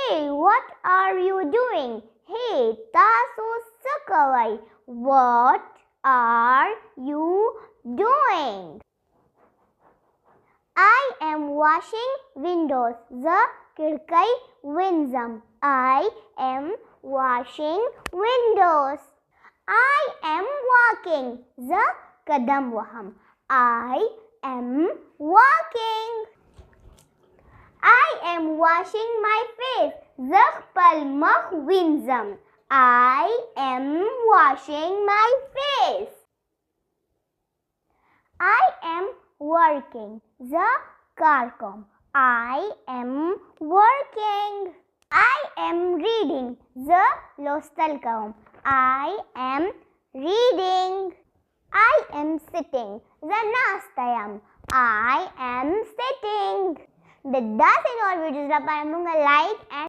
Hey, what are you doing? Hey, تاسو څه کوئ? What are you doing? I am washing windows. زه کړکۍ وینځم. I am washing windows. I am walking. زه قدم وهم. I am walking. I am washing my face. زه خپل مخ وینځم. I am washing my face. I am working. زه کار کوم. I am working. I am reading. زه لوستل کوم. I am reading. I am sitting. زه ناسته یم. I am sitting. د داسې نور ویډیوز لپاره مونږ لایک